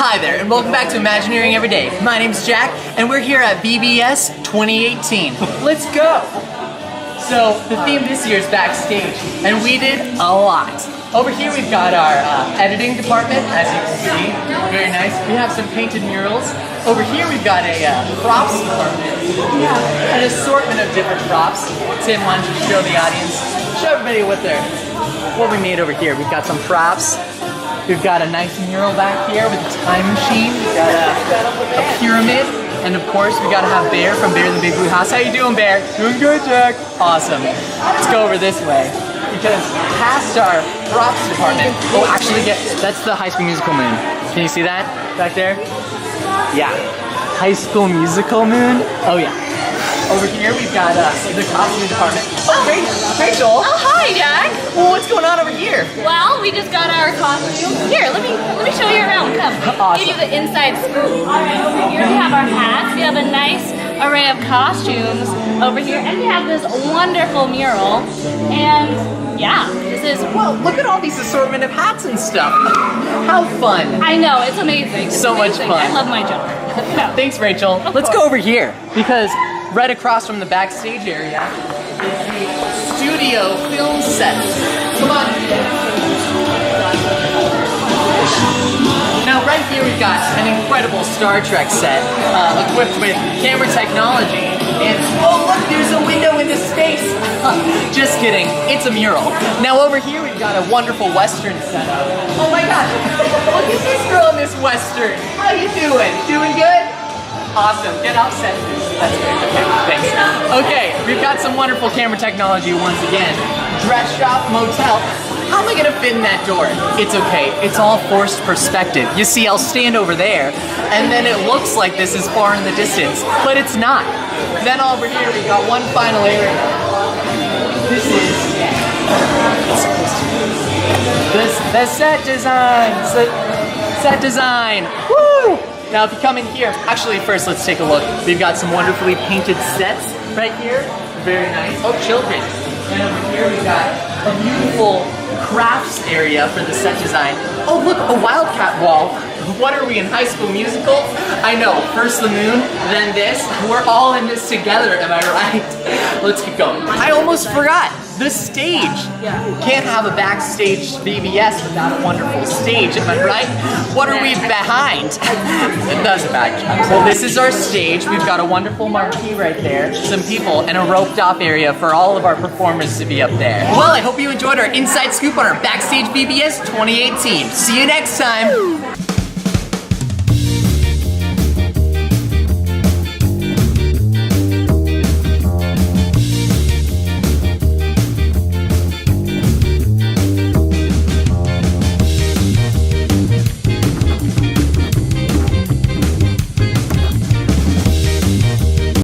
Hi there, and welcome back to Imagineering Every Day. My name's Jack, and we're here at VBS 2018. Let's go! So, the theme this year is Backstage, and we did a lot. Over here we've got our editing department, as you can see. Very nice. We have some painted murals. Over here we've got a props department. Yeah, an assortment of different props. Tim, why don't you show the audience, show everybody what we made over here. We've got some props. We've got a nice mural back here with a time machine. We've got a pyramid. And of course, we gotta have Bear from Bear in the Big Blue House. How you doing, Bear? Doing good, Jack. Awesome. Let's go over this way. Because past our props department, oh, actually, that's the High School Musical moon. Can you see that back there? Yeah. High School Musical moon? Oh, yeah. Over here, we've got the costume department. Oh, Rachel. Oh, hi, Jack. Well, what's going on over here? Well, we just got our costume. Here, let me show you around. Come. Awesome. Give you the inside scoop. All right, over here we have our hats. We have a nice array of costumes over here, and we have this wonderful mural. And yeah, this is. Well, look at all these assortment of hats and stuff. How fun. I know, it's amazing. It's so amazing. much fun. I love my job. Thanks, Rachel. Let's go over here because right across from the backstage area is the studio film set. Come on. Now right here we've got an incredible Star Trek set equipped with camera technology and oh look, there's a window into space. Just kidding, it's a mural. Now over here we've got a wonderful Western setup. Oh my gosh, look at this girl in this Western. How you doing? Doing good? Awesome, get offset. That's great, okay, thanks. Okay, we've got some wonderful camera technology once again. Dress shop, motel. How am I gonna fit in that door? It's okay, it's all forced perspective. You see, I'll stand over there, and then it looks like this is far in the distance, but it's not. Then over here, we got one final area. This is the set design. Set design. Woo! Now, if you come in here, actually, first let's take a look. We've got some wonderfully painted sets right here. Very nice. Oh, children. And over here, we've got a beautiful crafts area for the set design. Oh, look, a wildcat wall. What are we, in High School Musical? I know, first the moon, then this. We're all in this together, am I right? Let's keep going. I almost forgot. The stage. Can't have a Backstage VBS without a wonderful stage, am I right? What are we behind? It doesn't matter. Well, this is our stage. We've got a wonderful marquee right there, some people, and a roped off area for all of our performers to be up there. Well, I hope you enjoyed our inside scoop on our Backstage VBS 2018. See you next time.